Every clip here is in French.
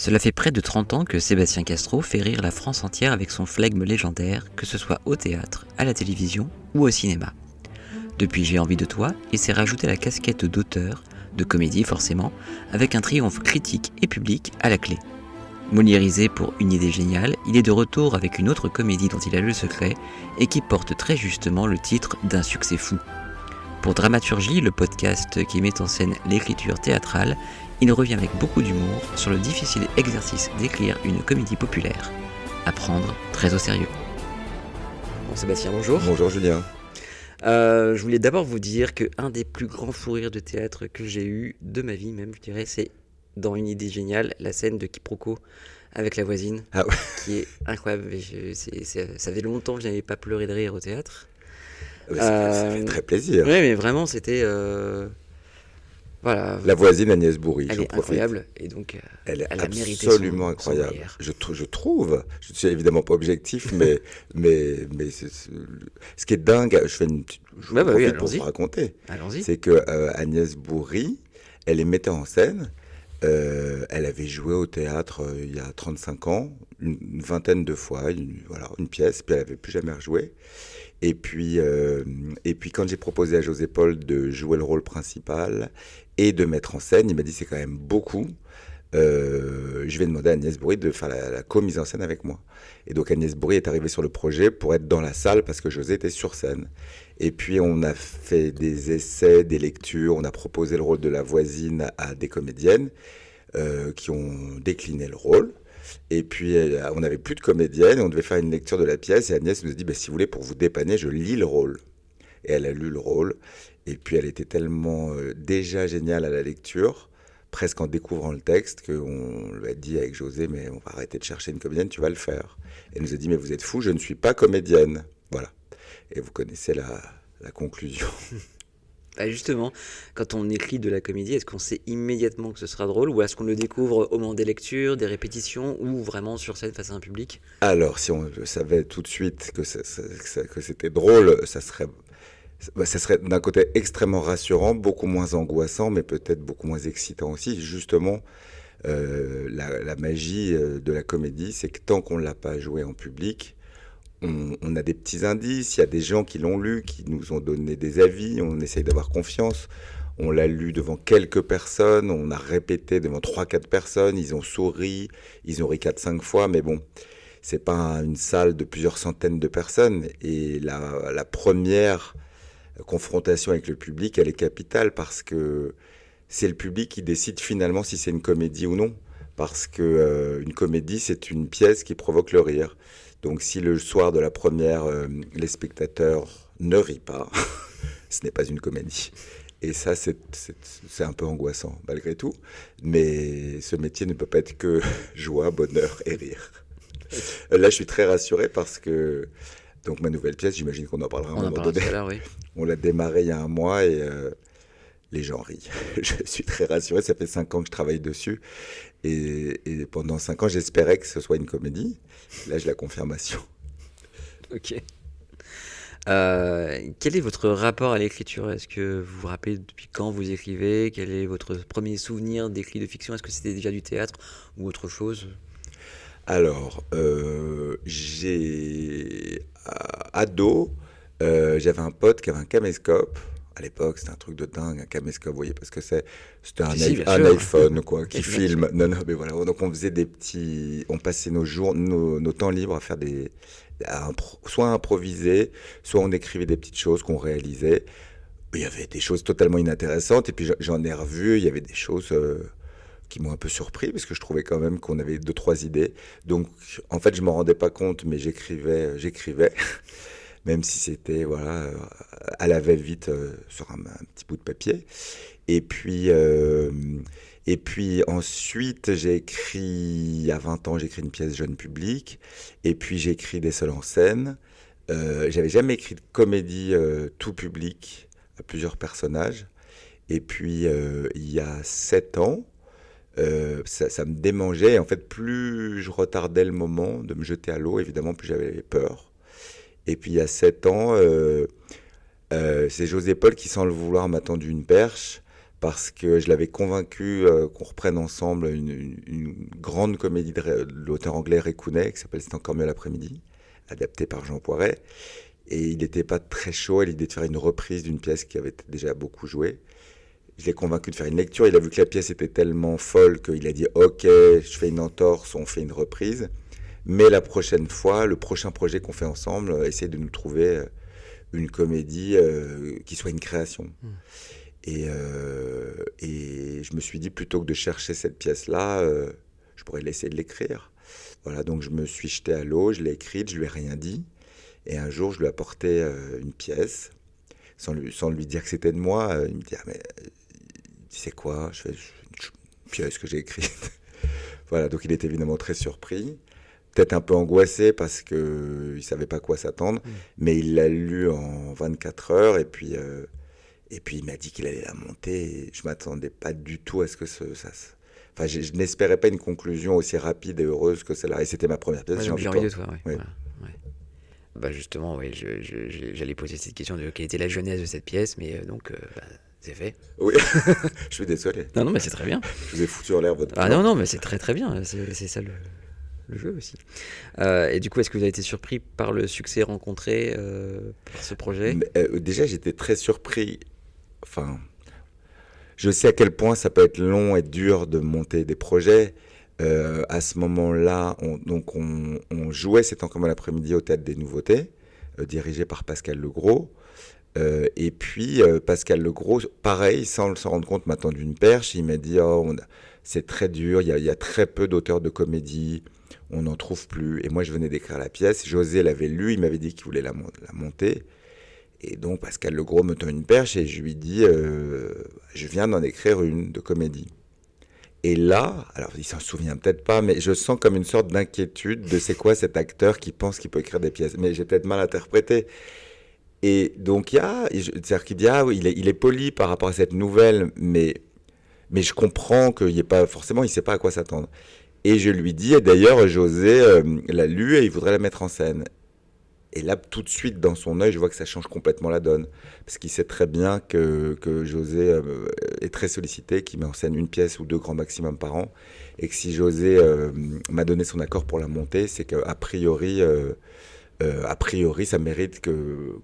Cela fait près de 30 ans que Sébastien Castro fait rire la France entière avec son flegme légendaire, que ce soit au théâtre, à la télévision ou au cinéma. Depuis J'ai envie de toi, il s'est rajouté la casquette d'auteur, de comédie forcément, avec un triomphe critique et public à la clé. Moliérisé pour une idée géniale, il est de retour avec une autre comédie dont il a le secret et qui porte très justement le titre d'un succès fou. Pour Dramaturgie, le podcast qui met en scène l'écriture théâtrale, il revient avec beaucoup d'humour sur le difficile exercice d'écrire une comédie populaire, à prendre très au sérieux. Bon Sébastien, bonjour. Bonjour Julien. Je voulais d'abord vous dire qu'un des plus grands fous rires de théâtre que j'ai eu de ma vie même, je dirais, c'est dans Une idée géniale, la scène de quiproquo avec la voisine, qui est incroyable. Ça fait longtemps que je n'avais pas pleuré de rire au théâtre. Ça fait très plaisir. Oui, mais vraiment, c'était... Voilà. La voisine Agnès Bourri, elle est incroyable, et donc elle a mérité absolument incroyable. Je trouve, je ne suis évidemment pas objectif, mais ce qui est dingue, je fais une petite pour vous raconter, c'est que Agnès Bourri, elle est metteur en scène. Elle avait joué au théâtre il y a 35 ans, une vingtaine de fois, une pièce, puis elle n'avait plus jamais rejoué. Et puis quand j'ai proposé à José Paul de jouer le rôle principal et de mettre en scène, il m'a dit c'est quand même beaucoup. Je vais demander à Agnès Bourri de faire la co-mise en scène avec moi. Et donc Agnès Bourri est arrivée sur le projet pour être dans la salle parce que José était sur scène. Et puis on a fait des essais, des lectures, on a proposé le rôle de la voisine à des comédiennes qui ont décliné le rôle. Et puis on n'avait plus de comédienne, on devait faire une lecture de la pièce et Agnès nous a dit si vous voulez, pour vous dépanner, je lis le rôle. Et elle a lu le rôle et puis elle était tellement déjà géniale à la lecture, presque en découvrant le texte, qu'on lui a dit avec José mais on va arrêter de chercher une comédienne, tu vas le faire. Et elle nous a dit mais vous êtes fou, je ne suis pas comédienne. Voilà. Et vous connaissez la conclusion. Justement, quand on écrit de la comédie, est-ce qu'on sait immédiatement que ce sera drôle ou est-ce qu'on le découvre au moment des lectures, des répétitions ou vraiment sur scène face à un public ? Alors, si on le savait tout de suite que c'était drôle, ça serait d'un côté extrêmement rassurant, beaucoup moins angoissant, mais peut-être beaucoup moins excitant aussi. Justement, la magie de la comédie, c'est que tant qu'on ne l'a pas joué en public, on a des petits indices, il y a des gens qui l'ont lu, qui nous ont donné des avis, on essaye d'avoir confiance. On l'a lu devant quelques personnes, on a répété devant 3-4 personnes, ils ont souri, ils ont ri 4-5 fois, mais bon, c'est pas une salle de plusieurs centaines de personnes. Et la première confrontation avec le public, elle est capitale parce que c'est le public qui décide finalement si c'est une comédie ou non. Parce que une comédie, c'est une pièce qui provoque le rire. Donc si le soir de la première, les spectateurs ne rient pas, ce n'est pas une comédie. Et ça, c'est un peu angoissant malgré tout. Mais ce métier ne peut pas être que joie, bonheur et rire. Là, je suis très rassuré parce que donc ma nouvelle pièce, j'imagine qu'on en parlera à un moment donné. Oui. On l'a démarrée il y a un mois et les gens rient. Je suis très rassuré, ça fait 5 ans que je travaille dessus. Et pendant 5 ans, j'espérais que ce soit une comédie. Là, j'ai la confirmation. Ok. Quel est votre rapport à l'écriture ? Est-ce que vous vous rappelez depuis quand vous écrivez ? Quel est votre premier souvenir d'écrit de fiction ? Est-ce que c'était déjà du théâtre ou autre chose ? Alors, ado, j'avais un pote qui avait un caméscope. À l'époque, c'était un truc de dingue, un caméscope, vous voyez, parce que c'était un iPhone, quoi, qui filme. Non, mais voilà. Donc, on faisait on passait nos temps libres à faire soit improviser, soit on écrivait des petites choses qu'on réalisait. Il y avait des choses totalement inintéressantes, et puis j'en ai revu, il y avait des choses qui m'ont un peu surpris, parce que je trouvais quand même qu'on avait 2-3 idées. Donc, en fait, je m'en rendais pas compte, mais j'écrivais. Même si c'était à la va-vite sur un petit bout de papier. Et puis ensuite, il y a 20 ans, j'ai écrit une pièce jeune public. Et puis j'ai écrit des seuls en scène. J'avais jamais écrit de comédie tout public à plusieurs personnages. Et puis il y a 7 ans, ça me démangeait. Et en fait, plus je retardais le moment de me jeter à l'eau, évidemment, plus j'avais peur. Et puis il y a 7 ans, c'est José Paul qui, sans le vouloir, m'a tendu une perche parce que je l'avais convaincu qu'on reprenne ensemble une grande comédie de l'auteur anglais Ray Cooney qui s'appelle C'est encore mieux l'après-midi, adaptée par Jean Poiret. Et il n'était pas très chaud à l'idée de faire une reprise d'une pièce qui avait été déjà beaucoup jouée. Je l'ai convaincu de faire une lecture. Il a vu que la pièce était tellement folle qu'il a dit « Ok, je fais une entorse, on fait une reprise. Mais la prochaine fois, le prochain projet qu'on fait ensemble, essaye de nous trouver une comédie qui soit une création. » Et je me suis dit, plutôt que de chercher cette pièce-là, je pourrais essayer de l'écrire. Voilà, donc je me suis jeté à l'eau, je l'ai écrite, je lui ai rien dit. Et un jour, je lui ai apporté une pièce, sans lui dire que c'était de moi. Il me dit, ah, mais tu sais quoi, je fais une pièce que j'ai écrite. Voilà, donc il était évidemment très surpris, peut-être un peu angoissé parce qu'il ne savait pas à quoi s'attendre, mais il l'a lu en 24 heures et puis il m'a dit qu'il allait la monter. Et je ne m'attendais pas du tout à ce que Enfin, je n'espérais pas une conclusion aussi rapide et heureuse que celle-là. Et c'était ma première pièce. J'ai envie de toi, oui. Ouais. Voilà, ouais. Bah justement, oui, j'allais poser cette question de quelle était la genèse de cette pièce, mais c'est fait. Oui, je suis désolé. Non, mais c'est très bien. Je vous ai foutu en l'air votre plan. Ah non, mais c'est très très bien. C'est ça le jeu aussi. Et du coup, est-ce que vous avez été surpris par le succès rencontré par ce projet ? Déjà, j'étais très surpris. Enfin, je sais à quel point ça peut être long et dur de monter des projets. À ce moment-là, on jouait C'est encore l'après-midi au Théâtre des Nouveautés, dirigé par Pascal Legros. Et puis, Pascal Legros, pareil, sans s'en rendre compte, m'a tendu une perche. Il m'a dit c'est très dur, il y a très peu d'auteurs de comédie, on n'en trouve plus. Et moi, je venais d'écrire la pièce. José l'avait lu, il m'avait dit qu'il voulait la monter. Et donc, Pascal Legros me tend une perche et je lui dis je viens d'en écrire une de comédie. Et là, alors il s'en souvient peut-être pas, mais je sens comme une sorte d'inquiétude de c'est quoi cet acteur qui pense qu'il peut écrire des pièces. Mais j'ai peut-être mal interprété. Et donc, c'est-à-dire qu'il dit oui, il est poli par rapport à cette nouvelle, mais je comprends qu'il n'est pas forcément, il ne sait pas à quoi s'attendre. Et je lui dis, et d'ailleurs, José l'a lu et il voudrait la mettre en scène. Et là, tout de suite, dans son œil, je vois que ça change complètement la donne. Parce qu'il sait très bien que José est très sollicité, qu'il met en scène une pièce ou deux grand maximum par an. Et que si José m'a donné son accord pour la monter, c'est qu'a priori, ça mérite que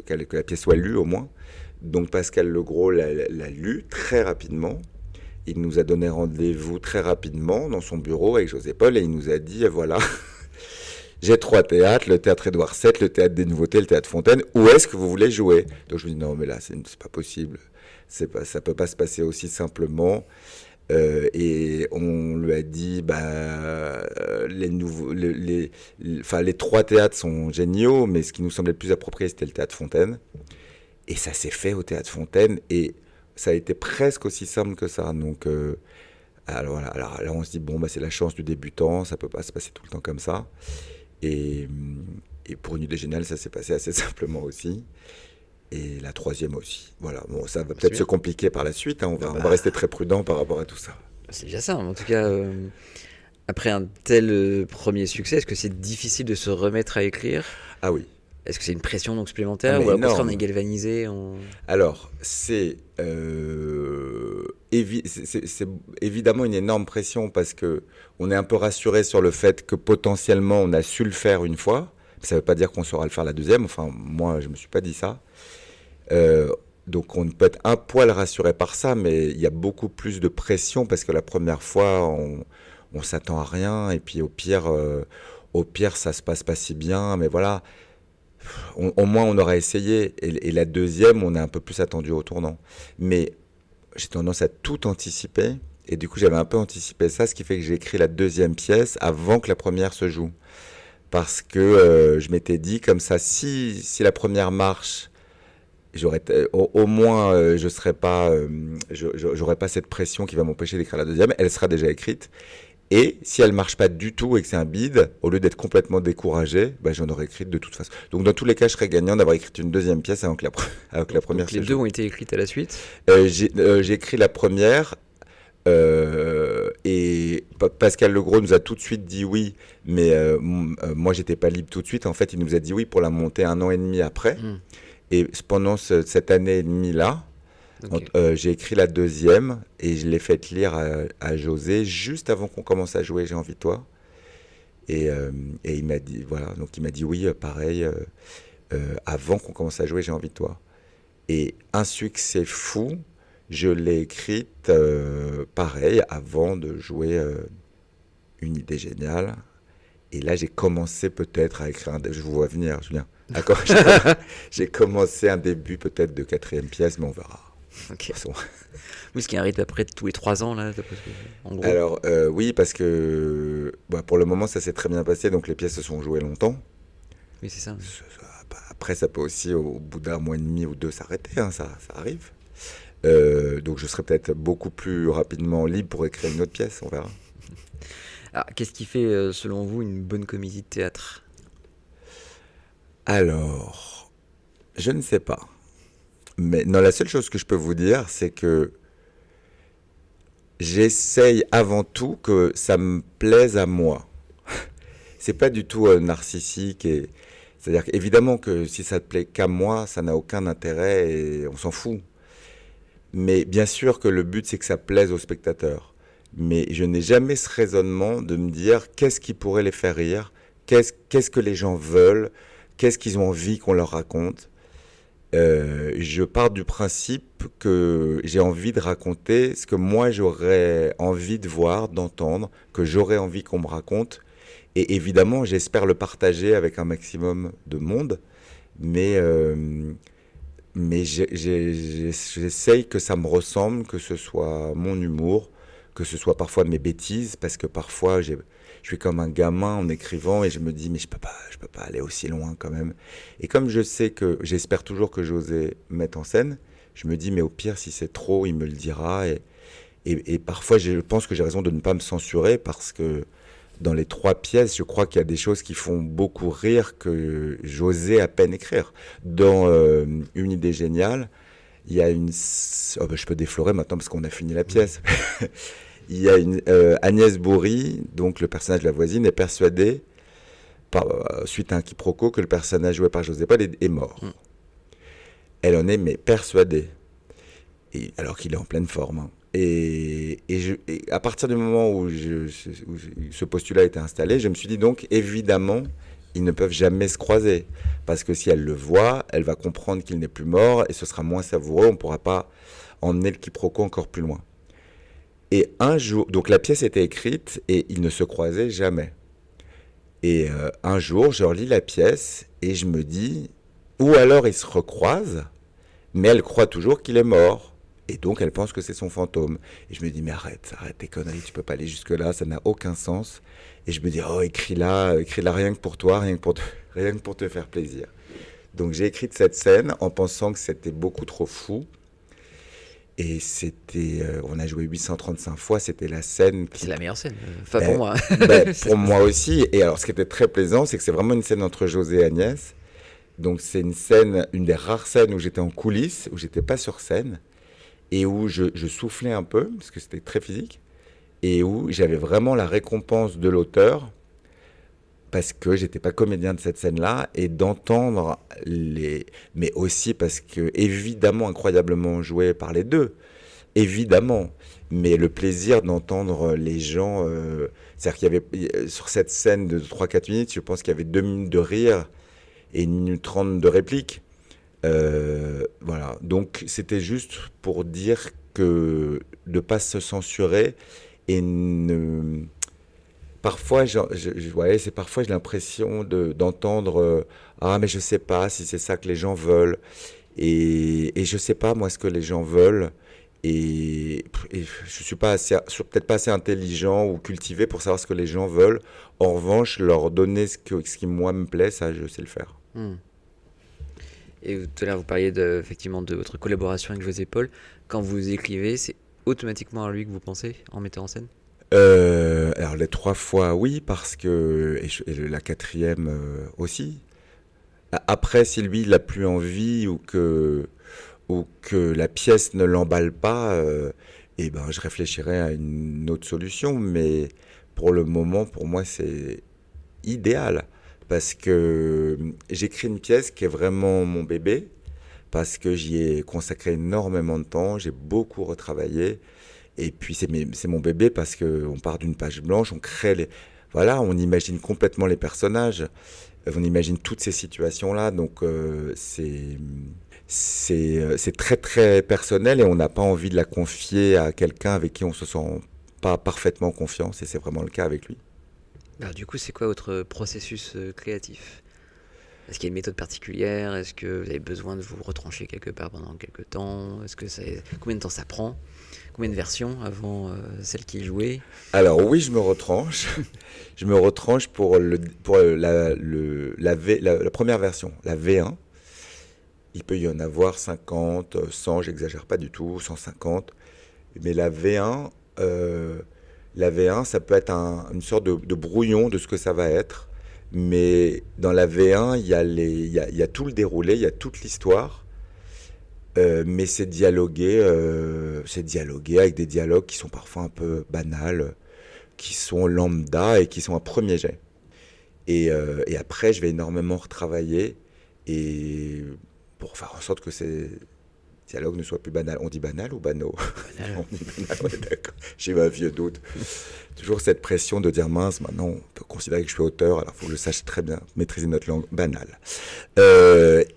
la pièce soit lue au moins. Donc Pascal Legros l'a lue très rapidement. Il nous a donné rendez-vous très rapidement dans son bureau avec José Paul et il nous a dit, voilà... J'ai 3 théâtres, le théâtre Édouard VII, le théâtre des Nouveautés, le théâtre Fontaine. Où est-ce que vous voulez jouer ? Donc je me dis non, mais là, c'est pas possible. Ça peut pas se passer aussi simplement. Et on lui a dit, les 3 théâtres sont géniaux, mais ce qui nous semblait le plus approprié, c'était le théâtre Fontaine. Et ça s'est fait au théâtre Fontaine, et ça a été presque aussi simple que ça. Donc, alors là, on se dit, c'est la chance du débutant, ça peut pas se passer tout le temps comme ça. Et pour Une idée géniale, ça s'est passé assez simplement aussi. Et la 3e aussi. Voilà. Bon, ça va peut-être se compliquer par la suite. Hein. On va rester très prudent par rapport à tout ça. C'est déjà ça. En tout cas, après un tel premier succès, est-ce que c'est difficile de se remettre à écrire ? Ah oui. Est-ce que c'est une pression donc supplémentaire ou au contraire on est galvanisé Alors, c'est évidemment une énorme pression parce qu'on est un peu rassuré sur le fait que potentiellement on a su le faire une fois. Ça ne veut pas dire qu'on saura le faire la 2e. Enfin, moi, je ne me suis pas dit ça. Donc, on peut être un poil rassuré par ça, mais il y a beaucoup plus de pression parce que la première fois, on s'attend à rien. Et puis, au pire, ça se passe pas si bien. Mais voilà. Au moins on aura essayé et la 2e on a un peu plus attendu au tournant, mais j'ai tendance à tout anticiper et du coup j'avais un peu anticipé ça, ce qui fait que j'ai écrit la 2e pièce avant que la première se joue parce que je m'étais dit comme ça, si la première marche, au moins je serais pas j'aurais pas cette pression qui va m'empêcher d'écrire la 2e, elle sera déjà écrite. Et si elle ne marche pas du tout et que c'est un bide, au lieu d'être complètement découragé, j'en aurais écrit de toute façon. Donc dans tous les cas, je serais gagnant d'avoir écrit une 2e pièce avant que la première. Donc les 2 ont été écrites à la suite ? J'ai écrit la première et Pascal Legros nous a tout de suite dit oui, mais moi j'étais pas libre tout de suite. En fait, il nous a dit oui pour la monter 1 an et demi après. Et pendant cette année et demie là, Ok. J'ai écrit la deuxième et je l'ai faite lire à José juste avant qu'on commence à jouer J'ai envie de toi. Et, euh, et il m'a dit, voilà, donc il m'a dit oui, pareil, avant qu'on commence à jouer J'ai envie de toi. Et un succès fou, je l'ai écrite pareil avant de jouer Une idée géniale. Et là, j'ai commencé peut-être à écrire je vous vois venir, Julien. D'accord, j'ai commencé un début peut-être de quatrième pièce, mais on verra. De Ok. toute façon. Oui, ce qui arrive après tous les 3 ans, là, en gros. Alors, oui, parce que pour le moment, ça s'est très bien passé, donc les pièces se sont jouées longtemps. Oui, c'est ça. Après, ça peut aussi, au bout d'un mois et demi ou deux, s'arrêter, hein, ça arrive. Donc, je serai peut-être beaucoup plus rapidement libre pour écrire une autre pièce, on verra. Alors, qu'est-ce qui fait, selon vous, une bonne comédie de théâtre? Alors, je ne sais pas. Mais non, la seule chose que je peux vous dire, c'est que j'essaye avant tout que ça me plaise à moi. C'est pas du tout narcissique et c'est-à-dire qu'évidemment que si ça te plaît qu'à moi, ça n'a aucun intérêt et on s'en fout. Mais bien sûr que le but c'est que ça plaise aux spectateurs. Mais je n'ai jamais ce raisonnement de me dire qu'est-ce qui pourrait les faire rire, qu'est-ce que les gens veulent, qu'est-ce qu'ils ont envie qu'on leur raconte. Je pars du principe que j'ai envie de raconter ce que moi j'aurais envie de voir, d'entendre, que j'aurais envie qu'on me raconte. Et évidemment, j'espère le partager avec un maximum de monde, mais, j'essaye que ça me ressemble, que ce soit mon humour, que ce soit parfois mes bêtises, parce que parfois je suis comme un gamin en écrivant et je me dis mais je peux pas aller aussi loin quand même. Et comme je sais que j'espère toujours que José mette en scène, je me dis mais au pire si c'est trop, il me le dira et parfois je pense que j'ai raison de ne pas me censurer parce que dans les trois pièces, je crois qu'il y a des choses qui font beaucoup rire que j'osais à peine écrire. Dans Une idée géniale, il y a je peux déflorer maintenant parce qu'on a fini la pièce. Il y a Agnès Bourri, donc le personnage de la voisine, est persuadée, suite à un quiproquo, que le personnage joué par José Paul est mort. Mm. Elle en est mais persuadée, alors qu'il est en pleine forme. Hein. Et à partir du moment où ce postulat a été installé, je me suis dit donc, évidemment, ils ne peuvent jamais se croiser. Parce que si elle le voit, elle va comprendre qu'il n'est plus mort et ce sera moins savoureux, on ne pourra pas emmener le quiproquo encore plus loin. Et un jour, donc la pièce était écrite et ils ne se croisaient jamais. Et un jour, je relis la pièce et je me dis, ou alors ils se recroisent, mais elle croit toujours qu'il est mort. Et donc elle pense que c'est son fantôme. Et je me dis, mais arrête tes conneries, tu peux pas aller jusque-là, ça n'a aucun sens. Et je me dis, oh, écris-la rien que pour toi, rien que pour te faire plaisir. Donc j'ai écrit cette scène en pensant que c'était beaucoup trop fou. Et c'était, on a joué 835 fois, c'était la scène qui... C'est la meilleure scène. Enfin, pour moi. Pour moi aussi. Et alors, ce qui était très plaisant, c'est que c'est vraiment une scène entre José et Agnès. Donc, c'est une scène, une des rares scènes où j'étais en coulisses, où j'étais pas sur scène, et où je soufflais un peu, parce que c'était très physique, et où j'avais vraiment la récompense de l'auteur, parce que j'étais pas comédien de cette scène-là, et d'entendre les... Mais aussi parce que, évidemment, incroyablement joué par les deux, évidemment, mais le plaisir d'entendre les gens... c'est-à-dire qu'il y avait, sur cette scène de 3-4 minutes, je pense qu'il y avait 2 minutes de rire et 1 minute 30 de réplique. Voilà, donc c'était juste pour dire que de ne pas se censurer et ne... Parfois, ouais, c'est parfois j'ai l'impression d'entendre ah mais je sais pas si c'est ça que les gens veulent et je sais pas moi ce que les gens veulent et je suis pas assez, peut-être pas assez intelligent ou cultivé pour savoir ce que les gens veulent. En revanche, leur donner ce qui moi me plaît, ça je sais le faire. Hmm. Et tout à l'heure, vous parliez effectivement de votre collaboration avec José Paul. Quand vous écrivez, c'est automatiquement à lui que vous pensez en mettant en scène? Alors les 3 fois oui parce que et la quatrième aussi. Après si lui il a plus envie ou que la pièce ne l'emballe pas, et ben je réfléchirai à une autre solution. Mais pour le moment pour moi c'est idéal parce que j'écris une pièce qui est vraiment mon bébé parce que j'y ai consacré énormément de temps, j'ai beaucoup retravaillé. Et puis c'est mon bébé parce qu'on part d'une page blanche, on crée voilà, on imagine complètement les personnages, on imagine toutes ces situations-là, donc c'est très très personnel et on n'a pas envie de la confier à quelqu'un avec qui on se sent pas parfaitement en confiance, et c'est vraiment le cas avec lui. Alors, du coup, c'est quoi votre processus créatif? Est-ce qu'il y a une méthode particulière? Est-ce que vous avez besoin de vous retrancher quelque part pendant quelques temps? Combien de temps ça prend? Combien de versions avant celle qui est jouée? Alors oui, je me retranche. Je me retranche pour la première version, la V1. Il peut y en avoir 50, 100, j'exagère pas du tout, 150. Mais la V1, ça peut être une sorte de brouillon de ce que ça va être. Mais dans la V1, il y a tout le déroulé, il y a toute l'histoire. Mais c'est dialogué avec des dialogues qui sont parfois un peu banals, qui sont lambda et qui sont un premier jet. Et après, je vais énormément retravailler et pour faire en sorte que ces dialogues ne soient plus banals. On dit banal ou banaux? Banal. On dit banal, ouais, d'accord. J'ai eu un vieux doute. Toujours cette pression de dire mince, maintenant on peut considérer que je suis auteur, alors il faut que je sache très bien maîtriser notre langue banale.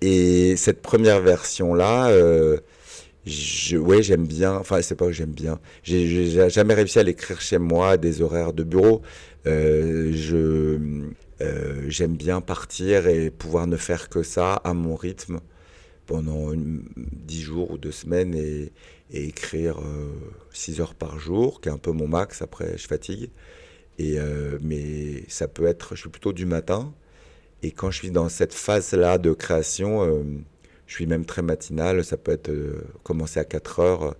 Et cette première version-là, ouais, j'aime bien, enfin c'est pas que j'aime bien, j'ai jamais réussi à l'écrire chez moi à des horaires de bureau. J'aime bien partir et pouvoir ne faire que ça à mon rythme pendant 10 jours ou 2 semaines et écrire 6 heures par jour, qui est un peu mon max, après je fatigue. Mais ça peut être, je suis plutôt du matin, et quand je suis dans cette phase-là de création, je suis même très matinal, ça peut être commencer à 4 heures,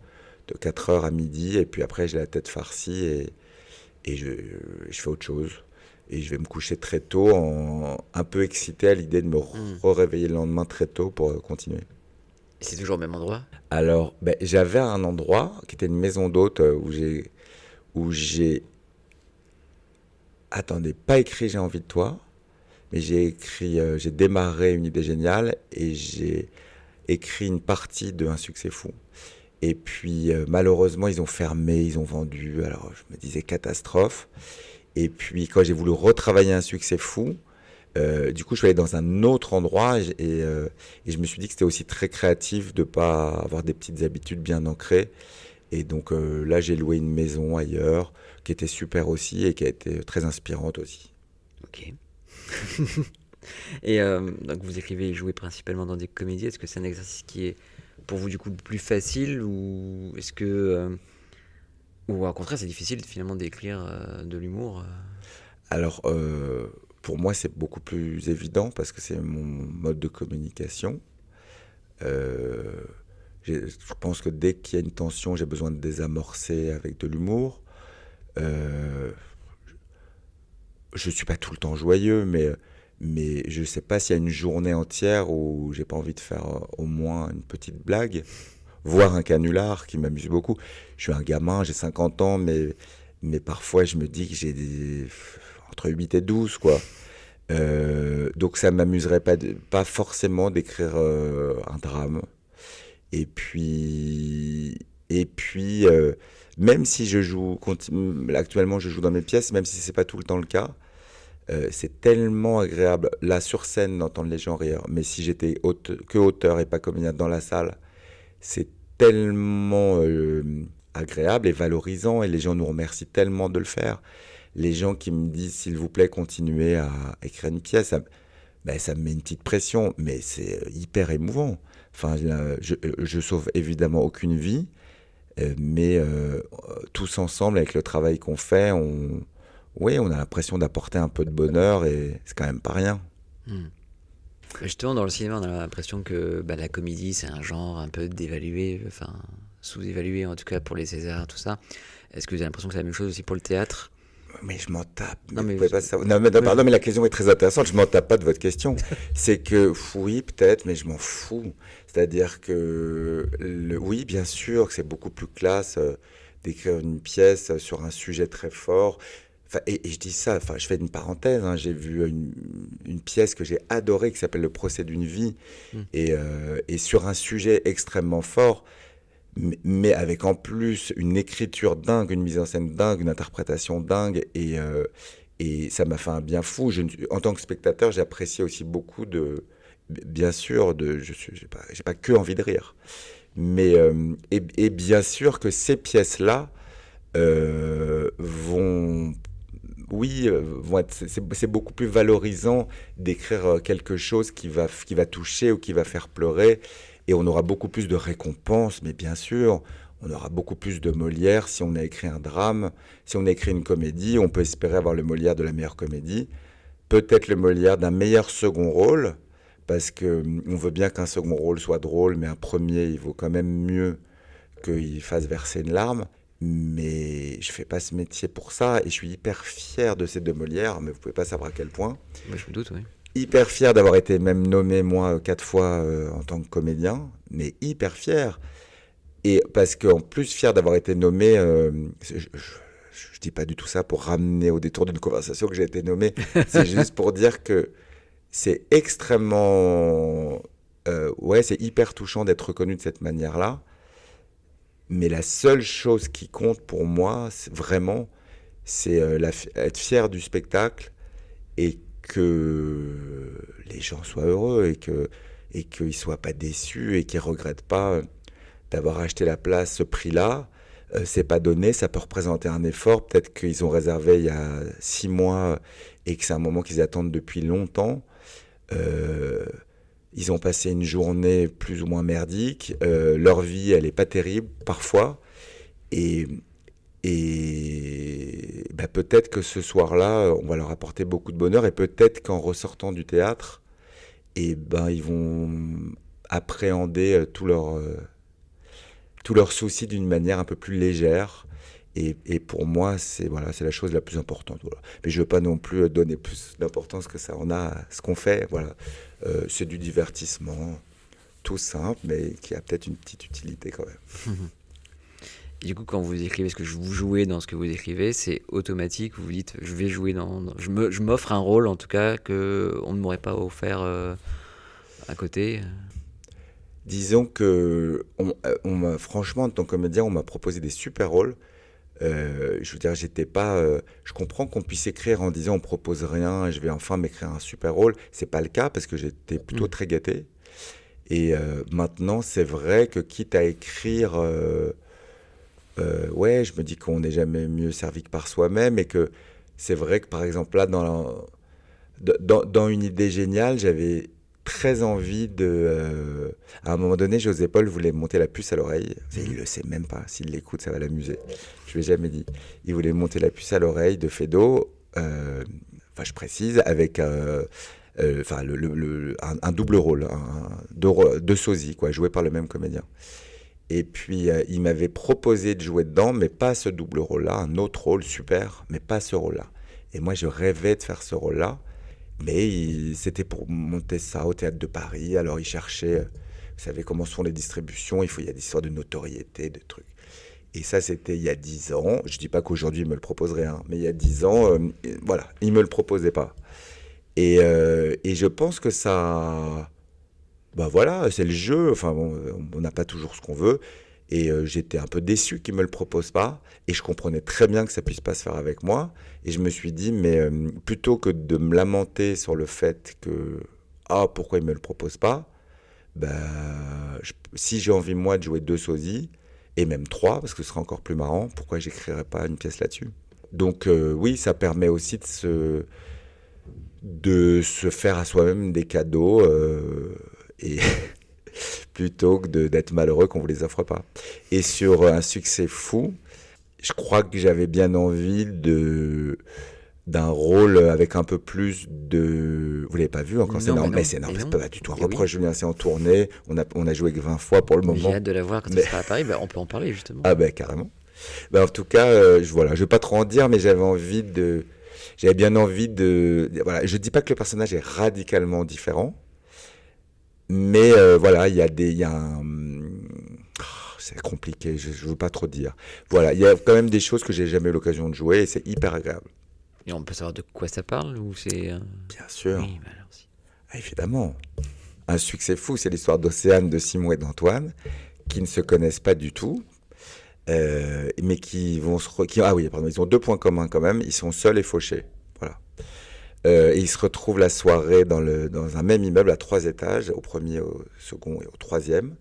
de 4 heures à midi, et puis après j'ai la tête farcie et je fais autre chose. Et je vais me coucher très tôt, un peu excité à l'idée de me réveiller le lendemain très tôt pour continuer. Et c'est toujours au même endroit? Alors, j'avais un endroit qui était une maison d'hôte où j'ai, attendez, pas écrit J'ai envie de toi, mais j'ai démarré une idée géniale et j'ai écrit une partie de Un succès fou. Et puis, malheureusement, ils ont fermé, ils ont vendu. Alors, je me disais catastrophe. Et puis, quand j'ai voulu retravailler Un succès fou, du coup, je suis allé dans un autre endroit et je me suis dit que c'était aussi très créatif de pas avoir des petites habitudes bien ancrées. Et donc là, j'ai loué une maison ailleurs qui était super aussi et qui a été très inspirante aussi. Ok. Et donc vous écrivez et jouez principalement dans des comédies. Est-ce que c'est un exercice qui est pour vous du coup plus facile ou est-ce que ou au contraire c'est difficile finalement d'écrire de l'humour? Alors, pour moi, c'est beaucoup plus évident parce que c'est mon mode de communication. Euh, je pense que dès qu'il y a une tension, j'ai besoin de désamorcer avec de l'humour. Euh, je suis pas tout le temps joyeux, mais je sais pas s'il y a une journée entière où j'ai pas envie de faire au moins une petite blague, voire un canular qui m'amuse beaucoup. Je suis un gamin, j'ai 50 ans, mais parfois je me dis que entre 8 et 12, quoi. Donc ça m'amuserait pas forcément d'écrire un drame. Et puis, même si actuellement je joue dans mes pièces, même si c'est pas tout le temps le cas, c'est tellement agréable là sur scène d'entendre les gens rire. Mais si j'étais que auteur et pas comédien dans la salle, c'est tellement agréable et valorisant et les gens nous remercient tellement de le faire. Les gens qui me disent s'il vous plaît continuez à écrire une pièce, ça me met une petite pression, mais c'est hyper émouvant. Enfin, là, je sauve évidemment aucune vie, mais tous ensemble, avec le travail qu'on fait, oui, on a l'impression d'apporter un peu de bonheur et c'est quand même pas rien. Hmm. Justement, dans le cinéma, on a l'impression que la comédie, c'est un genre un peu dévalué, enfin sous-évalué en tout cas pour les Césars, tout ça. Est-ce que vous avez l'impression que c'est la même chose aussi pour le théâtre? Mais je m'en tape. Non, mais vous pouvez pas savoir. Non, pardon, mais la question est très intéressante. Je m'en tape pas de votre question. C'est que oui, peut-être, mais je m'en fous. C'est-à-dire que oui, bien sûr, que c'est beaucoup plus classe d'écrire une pièce sur un sujet très fort. Et je dis ça, je fais une parenthèse, hein, j'ai vu une pièce que j'ai adorée qui s'appelle Le procès d'une vie, Mm. et sur un sujet extrêmement fort, mais avec en plus une écriture dingue, une mise en scène dingue, une interprétation dingue, et ça m'a fait un bien fou. En tant que spectateur, j'ai apprécié aussi beaucoup bien sûr, j'ai pas que envie de rire, mais et bien sûr que ces pièces-là vont oui, c'est beaucoup plus valorisant d'écrire quelque chose qui va toucher ou qui va faire pleurer, et on aura beaucoup plus de récompenses, mais bien sûr, on aura beaucoup plus de Molière si on a écrit un drame, si on a écrit une comédie, on peut espérer avoir le Molière de la meilleure comédie, peut-être le Molière d'un meilleur second rôle, parce que on veut bien qu'un second rôle soit drôle, mais un premier, il vaut quand même mieux qu'il fasse verser une larme. Mais je fais pas ce métier pour ça, et je suis hyper fier de ces deux Molières, mais vous pouvez pas savoir à quel point. Moi, je me doute, oui. Hyper fier d'avoir été même nommé, moi, 4 fois en tant que comédien, mais hyper fier. Et parce qu'en plus, fier d'avoir été nommé, je dis pas du tout ça pour ramener au détour d'une conversation que j'ai été nommé, c'est juste pour dire que c'est extrêmement... ouais, c'est hyper touchant d'être reconnu de cette manière-là. Mais la seule chose qui compte pour moi, vraiment, c'est être fier du spectacle, et que les gens soient heureux, et qu'ils ne soient pas déçus, et qu'ils ne regrettent pas d'avoir acheté la place ce prix-là. C'est pas donné, ça peut représenter un effort. Peut-être qu'ils ont réservé il y a 6 mois et que c'est un moment qu'ils attendent depuis longtemps. Euh, Ils ont passé une journée plus ou moins merdique. Leur vie, elle n'est pas terrible parfois. Et, et peut-être que ce soir-là, on va leur apporter beaucoup de bonheur. Et peut-être qu'en ressortant du théâtre, ils vont appréhender tous leurs soucis d'une manière un peu plus légère. Et pour moi, c'est la chose la plus importante. Voilà. Mais je ne veux pas non plus donner plus d'importance que ça en a à ce qu'on fait. Voilà. C'est du divertissement, tout simple, mais qui a peut-être une petite utilité quand même. Et du coup, quand vous écrivez ce que vous jouez dans ce que vous écrivez, c'est automatique. Vous vous dites, je vais jouer je m'offre un rôle, en tout cas, qu'on ne m'aurait pas offert à côté. Disons que, franchement, en tant que comédien, on m'a proposé des super rôles. Je veux dire, j'étais pas. Je comprends qu'on puisse écrire en disant on propose rien, je vais enfin m'écrire un super rôle. C'est pas le cas parce que j'étais plutôt très gâté. Et maintenant, c'est vrai que quitte à écrire, ouais, je me dis qu'on n'est jamais mieux servi que par soi-même, et que c'est vrai que par exemple là, dans une idée géniale, j'avais très envie à un moment donné, José Paul voulait me monter la puce à l'oreille. Il le sait même pas. S'il l'écoute, ça va l'amuser. Je lui ai jamais dit. Il voulait me monter la puce à l'oreille de Feydeau. Je précise, avec un double rôle, deux sosies, quoi, joué par le même comédien. Et puis, il m'avait proposé de jouer dedans, mais pas ce double rôle-là, un autre rôle super, mais pas ce rôle-là. Et moi, je rêvais de faire ce rôle-là. Mais c'était pour monter ça au Théâtre de Paris. Alors il cherchait, vous savez comment sont les distributions, il y a des histoires de notoriété, de trucs. Et ça, c'était il y a 10 ans. Je ne dis pas qu'aujourd'hui, il me le proposerait, hein, mais il y a 10 ans, voilà, il ne me le proposait pas. Et je pense que ça... voilà, c'est le jeu. Enfin, bon, on n'a pas toujours ce qu'on veut. Et j'étais un peu déçu qu'il ne me le propose pas. Et je comprenais très bien que ça ne puisse pas se faire avec moi. Et je me suis dit, mais plutôt que de me lamenter sur le fait que, pourquoi il ne me le propose pas, si j'ai envie, moi, de jouer 2 sosies, et même 3, parce que ce serait encore plus marrant, pourquoi j'écrirais pas une pièce là-dessus? Donc oui, ça permet aussi de se faire à soi-même des cadeaux, et plutôt que d'être malheureux qu'on ne vous les offre pas. Et sur un succès fou, je crois que j'avais bien envie d'un rôle avec un peu plus de... Vous l'avez pas vu encore? C'est Non, normal, mais non, c'est normal, mais c'est non. pas du tout un Et reproche, oui. Julien, c'est en tournée, on a joué que 20 fois pour le moment. J'ai hâte de la voir quand Mais- elle sera à Paris. On peut en parler justement. Ah carrément. En tout cas, je vais pas trop en dire, mais j'avais bien envie voilà, je dis pas que le personnage est radicalement différent, mais voilà, il y a c'est compliqué, je veux pas trop dire. Voilà, il y a quand même des choses que j'ai jamais eu l'occasion de jouer, et c'est hyper agréable. Et on peut savoir de quoi ça parle ou c'est... Bien sûr, Oui, bah alors si. évidemment. Un succès fou, c'est l'histoire d'Océane, de Simon et d'Antoine, qui ne se connaissent pas du tout, mais qui vont ah oui, pardon, ils ont 2 points communs quand même, ils sont seuls et fauchés. Voilà. Et ils se retrouvent la soirée dans un même immeuble à 3 étages, au premier, au second et au troisième.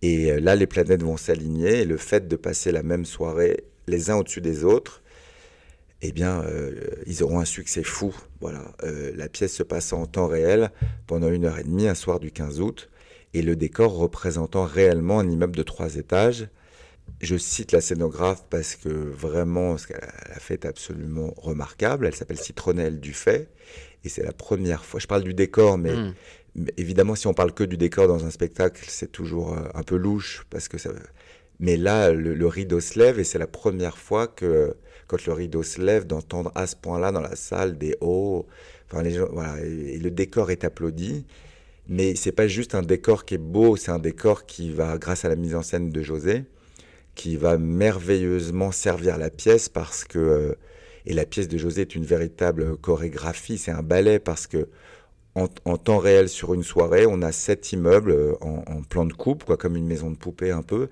Et là, les planètes vont s'aligner, et le fait de passer la même soirée les uns au-dessus des autres, eh bien, ils auront un succès fou. Voilà. La pièce se passe en temps réel pendant 1 heure et demie, un soir du 15 août, et le décor représentant réellement un immeuble de 3 étages. Je cite la scénographe parce que vraiment, ce qu'elle a fait est absolument remarquable. Elle s'appelle Citronnelle Dufay, et c'est la première fois. Je parle du décor, Hmm. mais évidemment, si on parle que du décor dans un spectacle, c'est toujours un peu louche, parce que ça. Mais là, le rideau se lève, et c'est la première fois que, quand le rideau se lève, d'entendre à ce point-là dans la salle des hauts. Enfin, les gens, voilà, et le décor est applaudi. Mais c'est pas juste un décor qui est beau, c'est un décor qui va, grâce à la mise en scène de José, qui va merveilleusement servir la pièce parce que et la pièce de José est une véritable chorégraphie, c'est un ballet parce que en temps réel sur une soirée, on a 7 immeubles en plan de coupe, quoi, comme une maison de poupée un peu,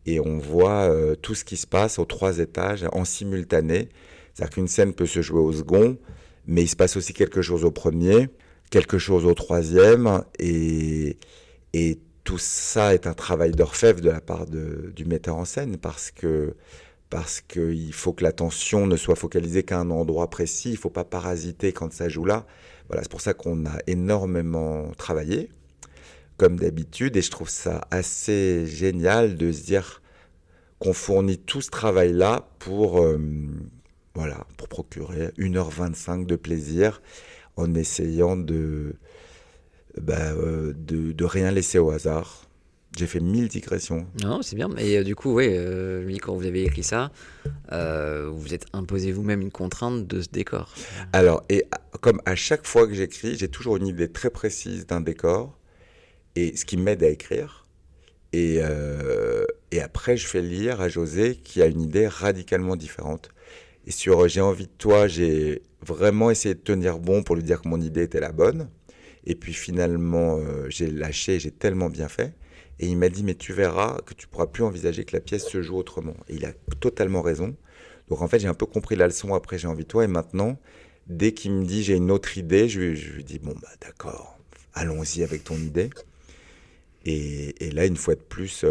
et on voit tout ce qui se passe aux 3 étages en simultané. C'est-à-dire qu'une scène peut se jouer au second, mais il se passe aussi quelque chose au premier, quelque chose au troisième, et tout ça est un travail d'orfèvre de la part du metteur en scène parce qu'il faut que l'attention ne soit focalisée qu'à un endroit précis, il ne faut pas parasiter quand ça joue là. Voilà, c'est pour ça qu'on a énormément travaillé, comme d'habitude, et je trouve ça assez génial de se dire qu'on fournit tout ce travail-là voilà, pour procurer 1h25 de plaisir en essayant de rien laisser au hasard. J'ai fait 1000 digressions. Non, c'est bien. Et du coup, ouais, lui, quand vous avez écrit ça, vous vous êtes imposé vous-même une contrainte de ce décor. Alors, comme à chaque fois que j'écris, j'ai toujours une idée très précise d'un décor, et ce qui m'aide à écrire. Et après, je fais lire à José qui a une idée radicalement différente. Et sur J'ai envie de toi, j'ai vraiment essayé de tenir bon pour lui dire que mon idée était la bonne. Et puis finalement, j'ai lâché, j'ai tellement bien fait. Et il m'a dit, mais tu verras que tu pourras plus envisager que la pièce se joue autrement. Et il a totalement raison. Donc en fait, j'ai un peu compris la leçon après J'ai envie de toi. Et maintenant, dès qu'il me dit j'ai une autre idée, je lui dis, bon, bah d'accord, allons-y avec ton idée. Et là, une fois de plus,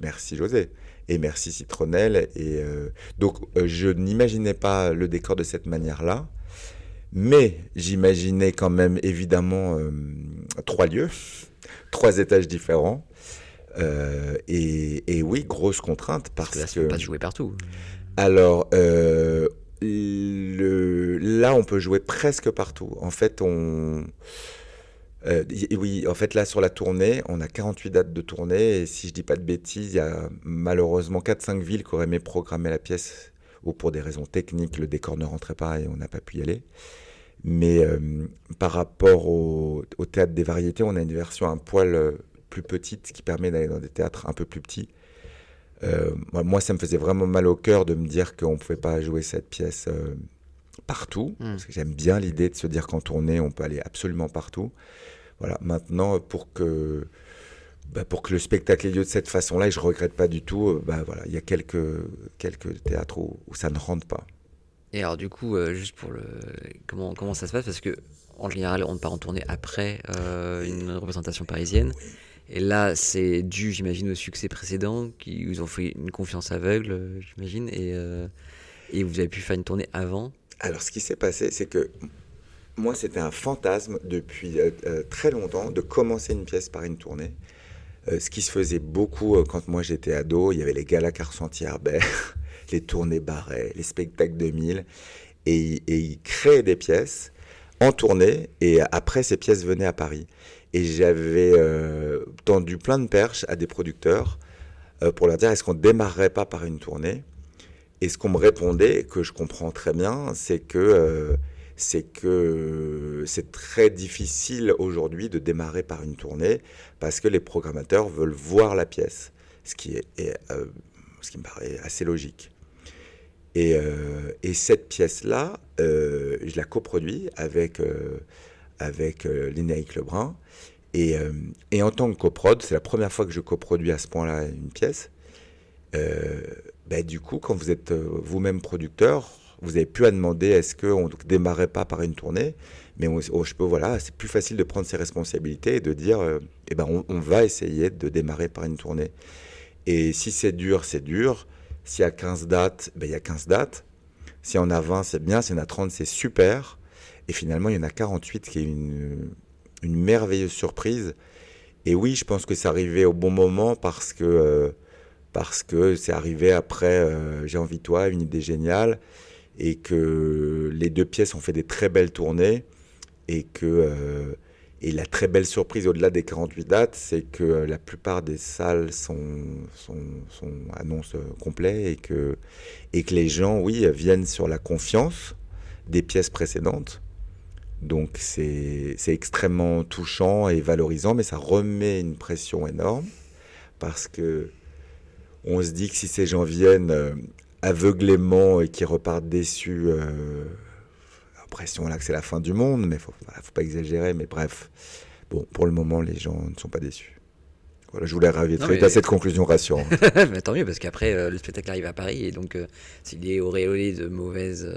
merci José. Et merci Citronnelle. Et donc, je n'imaginais pas le décor de cette manière-là. Mais j'imaginais quand même évidemment 3 lieux, 3 étages différents. Et oui, grosse contrainte Parce que là, parce ça ne peut que... pas se jouer partout. Alors, là, on peut jouer presque partout. En fait, oui, en fait, là, sur la tournée, on a 48 dates de tournée. Et si je dis pas de bêtises, il y a malheureusement 4-5 villes qui auraient aimé programmer la pièce, ou pour des raisons techniques, le décor ne rentrait pas et on n'a pas pu y aller. Mais par rapport au théâtre des variétés, on a une version un poil plus petite qui permet d'aller dans des théâtres un peu plus petits. Moi, ça me faisait vraiment mal au cœur de me dire qu'on ne pouvait pas jouer cette pièce partout. Hmm. Parce que j'aime bien l'idée de se dire qu'en tournée, on peut aller absolument partout. Voilà. Maintenant, pour que le spectacle ait lieu de cette façon-là, et je ne regrette pas du tout, voilà, il y a quelques théâtres où ça ne rentre pas. Et alors, du coup, juste pour le. Comment ça se passe? Parce que, en général, on part en tournée après une représentation parisienne. Et là, c'est dû, j'imagine, au succès précédent, qui vous ont fait une confiance aveugle, j'imagine. Et vous avez pu faire une tournée avant. Alors, ce qui s'est passé, c'est que moi, c'était un fantasme depuis très longtemps de commencer une pièce par une tournée. Ce qui se faisait beaucoup quand moi j'étais ado, il y avait les galas Carpentier-Herbert, les tournées Barret, les spectacles 2000, et ils créaient des pièces en tournée, et après ces pièces venaient à Paris. Et j'avais tendu plein de perches à des producteurs pour leur dire est-ce qu'on ne démarrerait pas par une tournée? Et ce qu'on me répondait, que je comprends très bien, c'est que c'est très difficile aujourd'hui de démarrer par une tournée parce que les programmateurs veulent voir la pièce, ce qui me paraît assez logique. Et cette pièce-là, je la coproduis avec Lénaïque Lebrun. Et en tant que coprod, c'est la première fois que je coproduis à ce point-là une pièce. Du coup, quand vous êtes vous-même producteur, vous n'avez plus à demander est-ce qu'on ne démarrait pas par une tournée, mais c'est plus facile de prendre ses responsabilités et de dire on va essayer de démarrer par une tournée. Et si c'est dur, c'est dur. S'il y a 15 dates, il y a 15 dates. S'il y en a 20, c'est bien. S'il y en a 30, c'est super. Et finalement, il y en a 48 qui est une merveilleuse surprise. Et oui, je pense que c'est arrivé au bon moment parce que c'est arrivé après J'ai envie de toi, une idée géniale, et que les deux pièces ont fait des très belles tournées, et la très belle surprise au-delà des 48 dates, c'est que la plupart des salles sont annonces complets, et que les gens, oui, viennent sur la confiance des pièces précédentes. Donc c'est extrêmement touchant et valorisant, mais ça remet une pression énorme parce que on se dit que si ces gens viennent aveuglément et qu'ils repartent déçus, l'impression là que c'est la fin du monde, mais faut pas exagérer, mais bref. Bon, pour le moment, les gens ne sont pas déçus. Voilà, je voulais arriver très vite à cette conclusion rassurante. Mais tant mieux, parce qu'après, le spectacle arrive à Paris, et donc s'il est auréolé de mauvaises...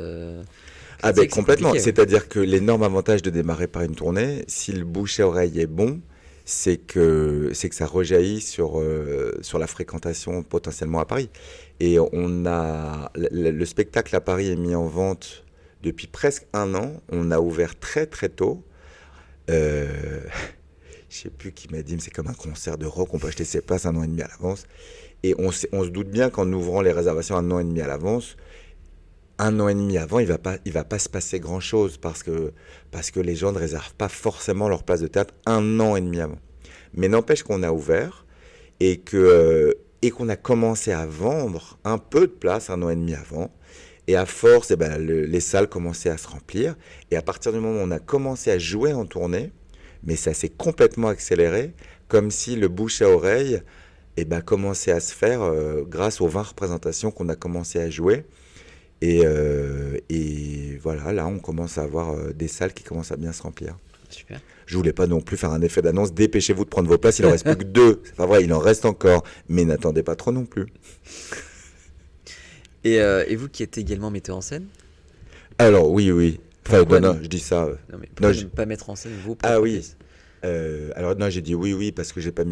complètement. C'est-à-dire que l'énorme avantage de démarrer par une tournée, si le bouche à oreille est bon, c'est que ça rejaillit sur la fréquentation potentiellement à Paris. Et le spectacle à Paris est mis en vente depuis presque 1 an. On a ouvert très très tôt. Je sais plus qui m'a dit, mais c'est comme un concert de rock, on peut acheter ses places 1 an et demi à l'avance. Et on se doute bien qu'en ouvrant les réservations 1 an et demi à l'avance, 1 an et demi avant, il va pas se passer grand-chose parce que les gens ne réservent pas forcément leur place de théâtre 1 an et demi avant. Mais n'empêche qu'on a ouvert et qu'on a commencé à vendre un peu de place 1 an et demi avant. Et à force, les salles commençaient à se remplir. Et à partir du moment où on a commencé à jouer en tournée, mais ça s'est complètement accéléré, comme si le bouche à oreille commençait à se faire grâce aux 20 représentations qu'on a commencé à jouer. Et voilà, là, on commence à avoir des salles qui commencent à bien se remplir. Super. Je voulais pas non plus faire un effet d'annonce. Dépêchez-vous de prendre vos places, il en reste plus que 2. C'est pas vrai, il en reste encore. Mais n'attendez pas trop non plus. Et vous qui êtes également metteur en scène? Alors, oui. Enfin, non, je dis ça. Non, mais pourquoi ne pas mettre en scène vos propres pièces? Alors, non, j'ai dit oui, parce que j'ai pas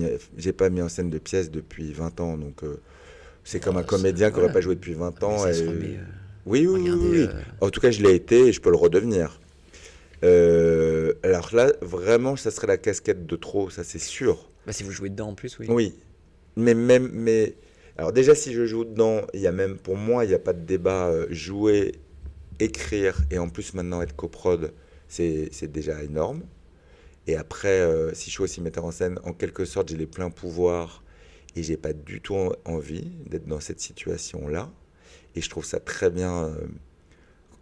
mis en scène de pièces depuis 20 ans. Donc, c'est comme un comédien qui n'aurait pas joué depuis 20 ans. Ça se remet, oui. En tout cas, je l'ai été et je peux le redevenir. Alors là, vraiment, ça serait la casquette de trop, ça c'est sûr. Si vous jouez dedans en plus, oui. Oui, mais alors déjà, si je joue dedans, pour moi, il n'y a pas de débat. Jouer, écrire et en plus maintenant être coprod, c'est déjà énorme. Et après, si je suis aussi metteur en scène, en quelque sorte, j'ai les pleins pouvoirs et j'ai pas du tout envie d'être dans cette situation-là. Et je trouve ça très bien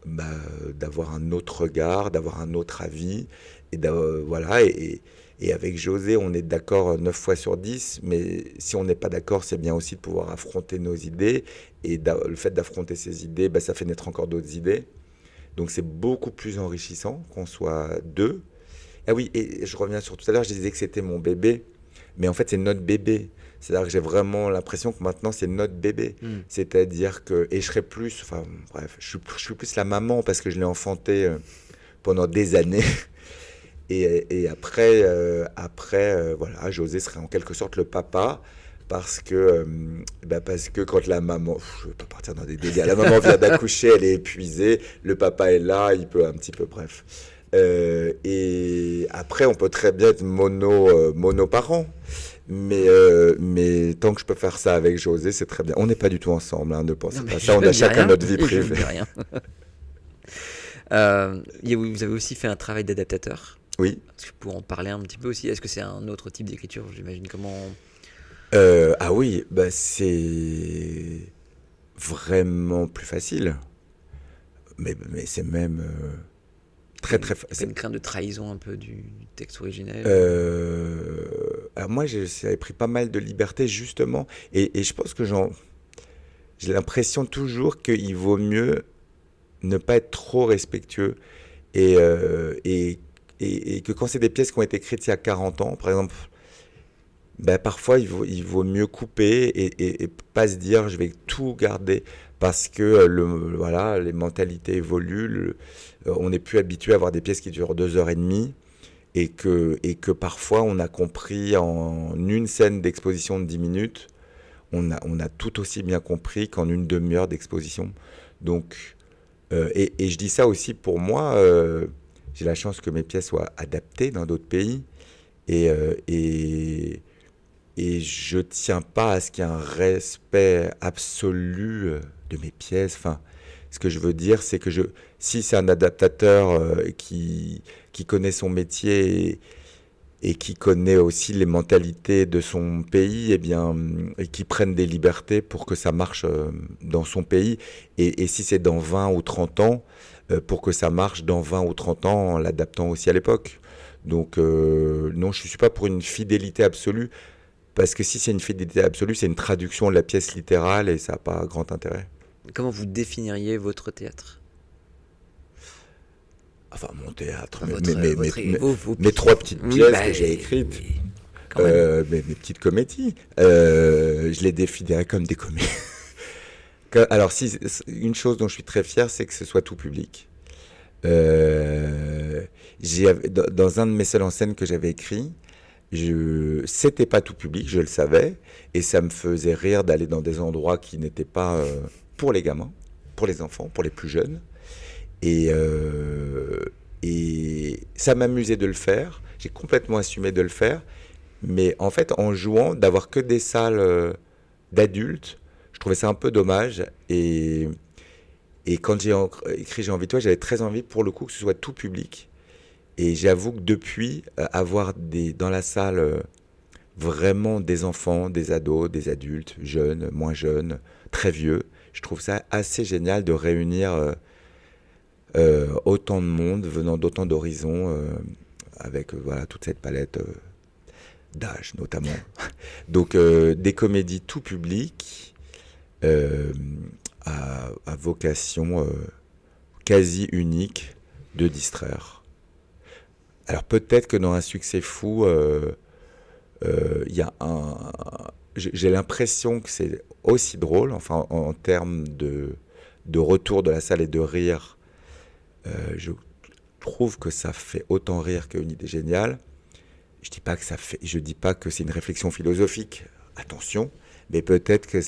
d'avoir un autre regard, d'avoir un autre avis. Voilà. Et avec José, on est d'accord 9 fois sur 10, mais si on n'est pas d'accord, c'est bien aussi de pouvoir affronter nos idées. Et le fait d'affronter ces idées, ça fait naître encore d'autres idées. Donc c'est beaucoup plus enrichissant qu'on soit deux. Ah oui, et je reviens sur tout à l'heure, je disais que c'était mon bébé, mais en fait c'est notre bébé. C'est-à-dire que j'ai vraiment l'impression que maintenant c'est notre bébé. C'est-à-dire que, et je serais plus, enfin bref, je suis plus la maman parce que je l'ai enfanté pendant des années. Et après, voilà, José serait en quelque sorte le papa parce que quand la maman, je ne vais pas partir dans des dégâts, la maman vient d'accoucher, elle est épuisée, le papa est là, il peut un petit peu, bref. Et après, on peut très bien être monoparent. Mais tant que je peux faire ça avec José, c'est très bien. On n'est pas du tout ensemble, hein, ne pensez pas ça. On a chacun notre vie privée. Je ne dis rien. Vous avez aussi fait un travail d'adaptateur. Oui. Est-ce que pour en parler un petit peu aussi, est-ce que c'est un autre type d'écriture? J'imagine comment... Ah oui, c'est vraiment plus facile. Mais c'est même... très facile. C'est une crainte de trahison un peu du texte originel. Alors moi, j'avais pris pas mal de liberté justement, et je pense que j'ai l'impression toujours qu'il vaut mieux ne pas être trop respectueux et que quand c'est des pièces qui ont été écrites il y a 40 ans, par exemple, parfois il vaut mieux couper et pas se dire je vais tout garder parce que voilà, les mentalités évoluent, on n'est plus habitué à avoir des pièces qui durent 2 heures et demie et que parfois on a compris en une scène d'exposition de 10 minutes, on a tout aussi bien compris qu'en une demi-heure d'exposition. Donc, et je dis ça aussi pour moi, j'ai la chance que mes pièces soient adaptées dans d'autres pays et je tiens pas à ce qu'il y ait un respect absolu de mes pièces. Enfin, ce que je veux dire, c'est que si c'est un adaptateur qui connaît son métier et qui connaît aussi les mentalités de son pays, et qui prenne des libertés pour que ça marche dans son pays. Et si c'est dans 20 ou 30 ans, pour que ça marche dans 20 ou 30 ans en l'adaptant aussi à l'époque. Donc non, je ne suis pas pour une fidélité absolue, parce que si c'est une fidélité absolue, c'est une traduction de la pièce littérale et ça n'a pas grand intérêt. Comment vous définiriez votre théâtre ? Enfin, mon théâtre, mes 3 petites pièces que j'ai écrites, mes petites comédies, je les définirais comme des comédies. Alors, une chose dont je suis très fier, c'est que ce soit tout public. Dans un de mes seuls en scène que j'avais écrit, c'était pas tout public, je le savais, et ça me faisait rire d'aller dans des endroits qui n'étaient pas pour les gamins, pour les enfants, pour les plus jeunes. Et ça m'amusait de le faire. J'ai complètement assumé de le faire. Mais en fait, en jouant, d'avoir que des salles d'adultes, je trouvais ça un peu dommage. Et quand j'ai écrit J'ai envie de toi, j'avais très envie, pour le coup, que ce soit tout public. Et j'avoue que depuis, avoir dans la salle vraiment des enfants, des ados, des adultes, jeunes, moins jeunes, très vieux, je trouve ça assez génial de réunir autant de monde venant d'autant d'horizons avec voilà, toute cette palette d'âge notamment. Donc des comédies tout public à vocation quasi unique de distraire. Alors peut-être que dans Un succès fou, y a j'ai l'impression que c'est aussi drôle, enfin en termes de retour de la salle et de rire. Je trouve que ça fait autant rire qu'une idée géniale. Je dis pas que c'est une réflexion philosophique, attention, mais peut-être que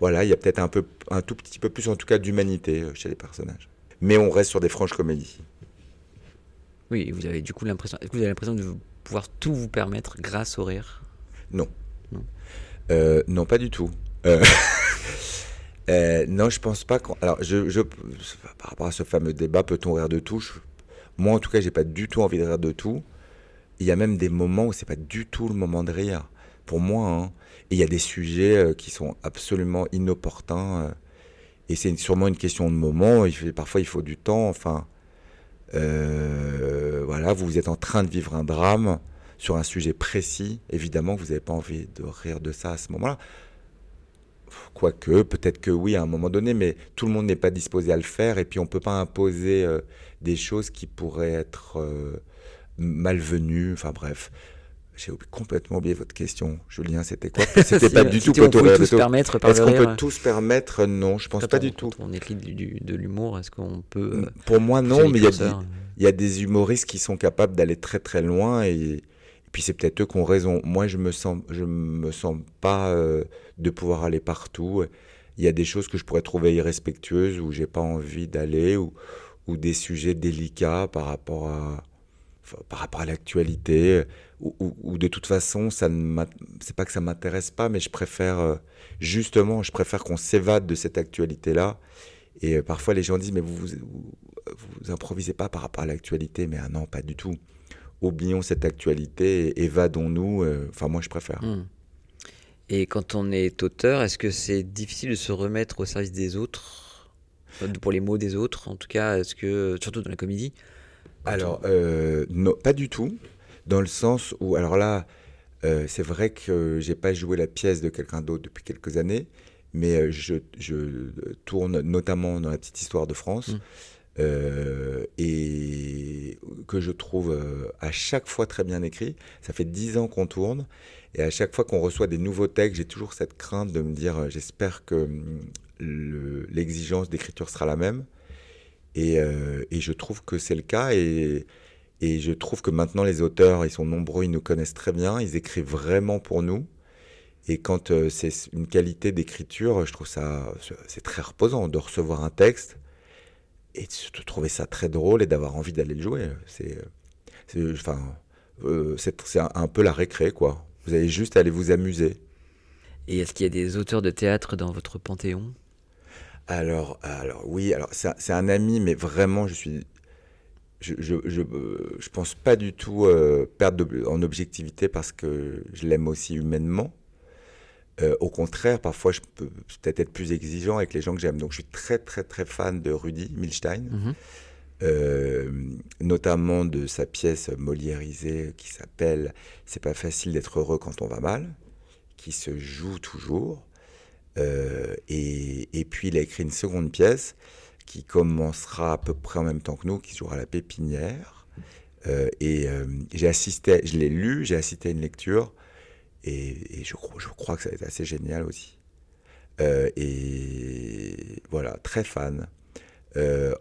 voilà, il y a peut-être un tout petit peu plus, en tout cas, d'humanité chez les personnages. Mais on reste sur des franches comédies. Oui, vous avez du coup l'impression de pouvoir tout vous permettre grâce au rire. Non. Non, pas du tout. Non, je pense pas. Alors, par rapport à ce fameux débat, peut-on rire de tout ? Moi, en tout cas, j'ai pas du tout envie de rire de tout. Il y a même des moments où c'est pas du tout le moment de rire, pour moi. Hein. Et il y a des sujets qui sont absolument inopportuns. Et c'est sûrement une question de moment. Parfois, il faut du temps. Enfin, voilà, vous êtes en train de vivre un drame sur un sujet précis. Évidemment, vous n'avez pas envie de rire de ça à ce moment-là. Quoique, peut-être que oui, à un moment donné, mais tout le monde n'est pas disposé à le faire. Et puis, on ne peut pas imposer des choses qui pourraient être malvenues. Enfin, bref. J'ai complètement oublié votre question. Julien, c'était quoi ? C'était pas du tout peut-on rire de tout. Est-ce qu'on peut tous se permettre ? Non, je pense pas du tout. Quand on écrit de l'humour, est-ce qu'on peut... Pour moi, non, mais il y a des humoristes qui sont capables d'aller très très loin et puis c'est peut-être eux qui ont raison. Moi, je me sens pas de pouvoir aller partout. Il y a des choses que je pourrais trouver irrespectueuses où j'ai pas envie d'aller ou des sujets délicats par rapport à l'actualité, ou de toute façon, c'est pas que ça m'intéresse pas, mais je préfère qu'on s'évade de cette actualité-là. Et parfois, les gens disent, mais vous improvisez pas par rapport à l'actualité. Mais non, pas du tout. Oublions cette actualité et évadons-nous. Enfin, moi, je préfère. Et quand on est auteur, est-ce que c'est difficile de se remettre au service des autres, pour les mots des autres, en tout cas, surtout dans la comédie ? Alors, non, pas du tout, dans le sens où, alors là, c'est vrai que j'ai pas joué la pièce de quelqu'un d'autre depuis quelques années, mais je tourne notamment dans La Petite Histoire de France, et que je trouve à chaque fois très bien écrit. Ça fait 10 ans qu'on tourne, et à chaque fois qu'on reçoit des nouveaux textes, j'ai toujours cette crainte de me dire j'espère que l'exigence d'écriture sera la même. Et je trouve que c'est le cas, et je trouve que maintenant les auteurs, ils sont nombreux, ils nous connaissent très bien, ils écrivent vraiment pour nous. Et quand c'est une qualité d'écriture, je trouve ça, c'est très reposant de recevoir un texte et de trouver ça très drôle et d'avoir envie d'aller le jouer. C'est un peu la récré, quoi. Vous allez juste aller vous amuser. Et est-ce qu'il y a des auteurs de théâtre dans votre panthéon ? Alors oui, c'est un ami, mais vraiment je pense pas du tout perdre en objectivité parce que je l'aime aussi humainement. Au contraire, parfois je peux peut-être être plus exigeant avec les gens que j'aime. Donc je suis très très très fan de Rudi Milstein, notamment de sa pièce moliérisée qui s'appelle « C'est pas facile d'être heureux quand on va mal », qui se joue toujours. Et puis il a écrit une seconde pièce qui commencera à peu près en même temps que nous, qui se jouera à la Pépinière. Je l'ai lu, j'ai assisté à une lecture, et je crois que ça a été assez génial aussi. Et voilà, très fan.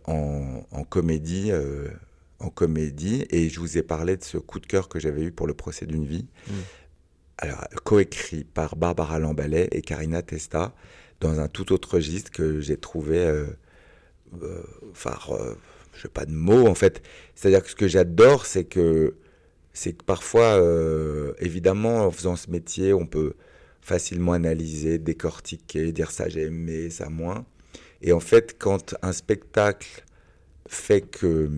En comédie, et je vous ai parlé de ce coup de cœur que j'avais eu pour Le procès d'une vie. Alors, coécrit par Barbara Lamballet et Karina Testa, dans un tout autre registre que j'ai trouvé, je n'ai pas de mots en fait. C'est-à-dire que ce que j'adore, c'est que parfois, évidemment, en faisant ce métier, on peut facilement analyser, décortiquer, dire ça j'ai aimé, ça moins. Et en fait, quand un spectacle fait que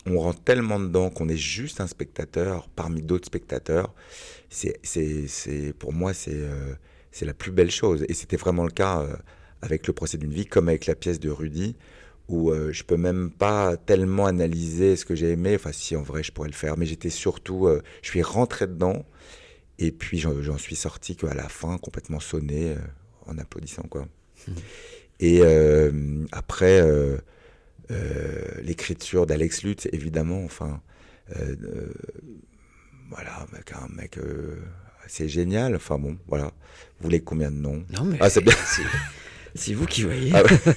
on rentre tellement dedans qu'on est juste un spectateur parmi d'autres spectateurs, pour moi, c'est la plus belle chose. Et c'était vraiment le cas avec Le procès d'une vie, comme avec la pièce de Rudi, où je peux même pas tellement analyser ce que j'ai aimé. Enfin, si, en vrai, je pourrais le faire. Mais j'étais surtout... je suis rentré dedans, et puis j'en suis sorti qu'à la fin, complètement sonné, en applaudissant, quoi. Et après... l'écriture d'Alex Lutz, évidemment, enfin, voilà, un mec assez génial, enfin bon, voilà. Vous voulez combien de noms ? Non, mais c'est bien. C'est vous qui voyez. Ah ouais.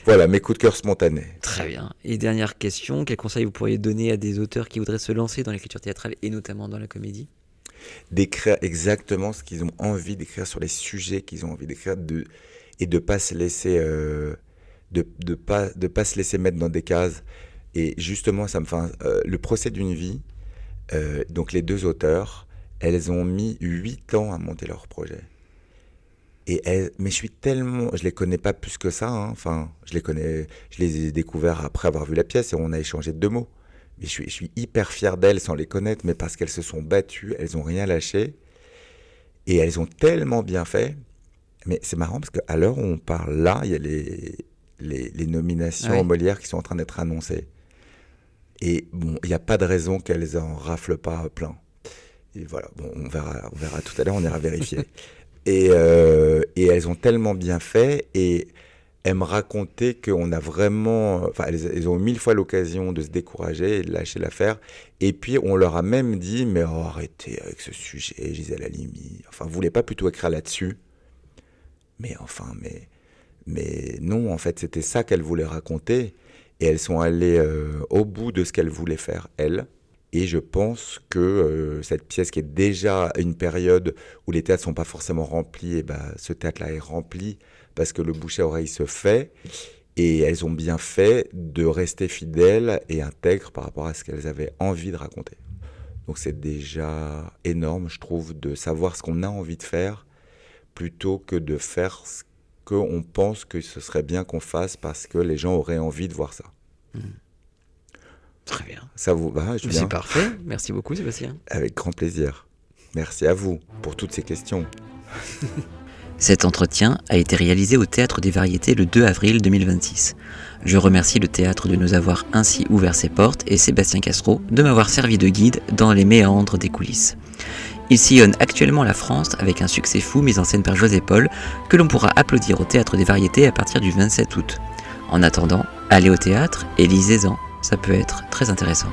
Voilà, mes coups de cœur spontanés. Très bien. Et dernière question, quel conseil vous pourriez donner à des auteurs qui voudraient se lancer dans l'écriture théâtrale et notamment dans la comédie ? D'écrire exactement ce qu'ils ont envie d'écrire, sur les sujets qu'ils ont envie d'écrire, et de pas se laisser... de pas se laisser mettre dans des cases. Et justement, ça me fait Le procès d'une vie, donc les deux auteurs, elles ont mis 8 ans à monter leur projet. Mais je les connais pas plus que ça, hein. Enfin, je les ai découverts après avoir vu la pièce, et on a échangé 2 mots. Mais je suis hyper fier d'elles sans les connaître, mais parce qu'elles se sont battues, elles ont rien lâché, et elles ont tellement bien fait. Mais c'est marrant parce qu'à l'heure où on parle là, il y a les nominations au Molière qui sont en train d'être annoncées. Et bon, il n'y a pas de raison qu'elles en raflent pas plein. Et voilà, bon, on verra tout à l'heure, on ira vérifier. Et elles ont tellement bien fait, et elles me racontaient qu'on a vraiment... Enfin, elles ont 1000 fois l'occasion de se décourager et de lâcher l'affaire. Et puis, on leur a même dit, mais arrêtez avec ce sujet, Gisèle Halimi. Enfin, vous voulez pas plutôt écrire là-dessus ? Mais non, en fait, c'était ça qu'elles voulaient raconter. Et elles sont allées au bout de ce qu'elles voulaient faire, elles. Et je pense que cette pièce, qui est déjà à une période où les théâtres ne sont pas forcément remplis, et ce théâtre-là est rempli parce que le bouche à oreille se fait. Et elles ont bien fait de rester fidèles et intègres par rapport à ce qu'elles avaient envie de raconter. Donc c'est déjà énorme, je trouve, de savoir ce qu'on a envie de faire plutôt que de faire ce qu'on pense que ce serait bien qu'on fasse parce que les gens auraient envie de voir ça. Très bien. Ça vous va, Julien ? C'est parfait. Merci beaucoup, Sébastien. Avec grand plaisir. Merci à vous pour toutes ces questions. Cet entretien a été réalisé au Théâtre des Variétés le 2 avril 2026. Je remercie le théâtre de nous avoir ainsi ouvert ses portes et Sébastien Castro de m'avoir servi de guide dans les méandres des coulisses. Il sillonne actuellement la France avec un succès fou mis en scène par José Paul, que l'on pourra applaudir au Théâtre des Variétés à partir du 27 août. En attendant, allez au théâtre et lisez-en, ça peut être très intéressant.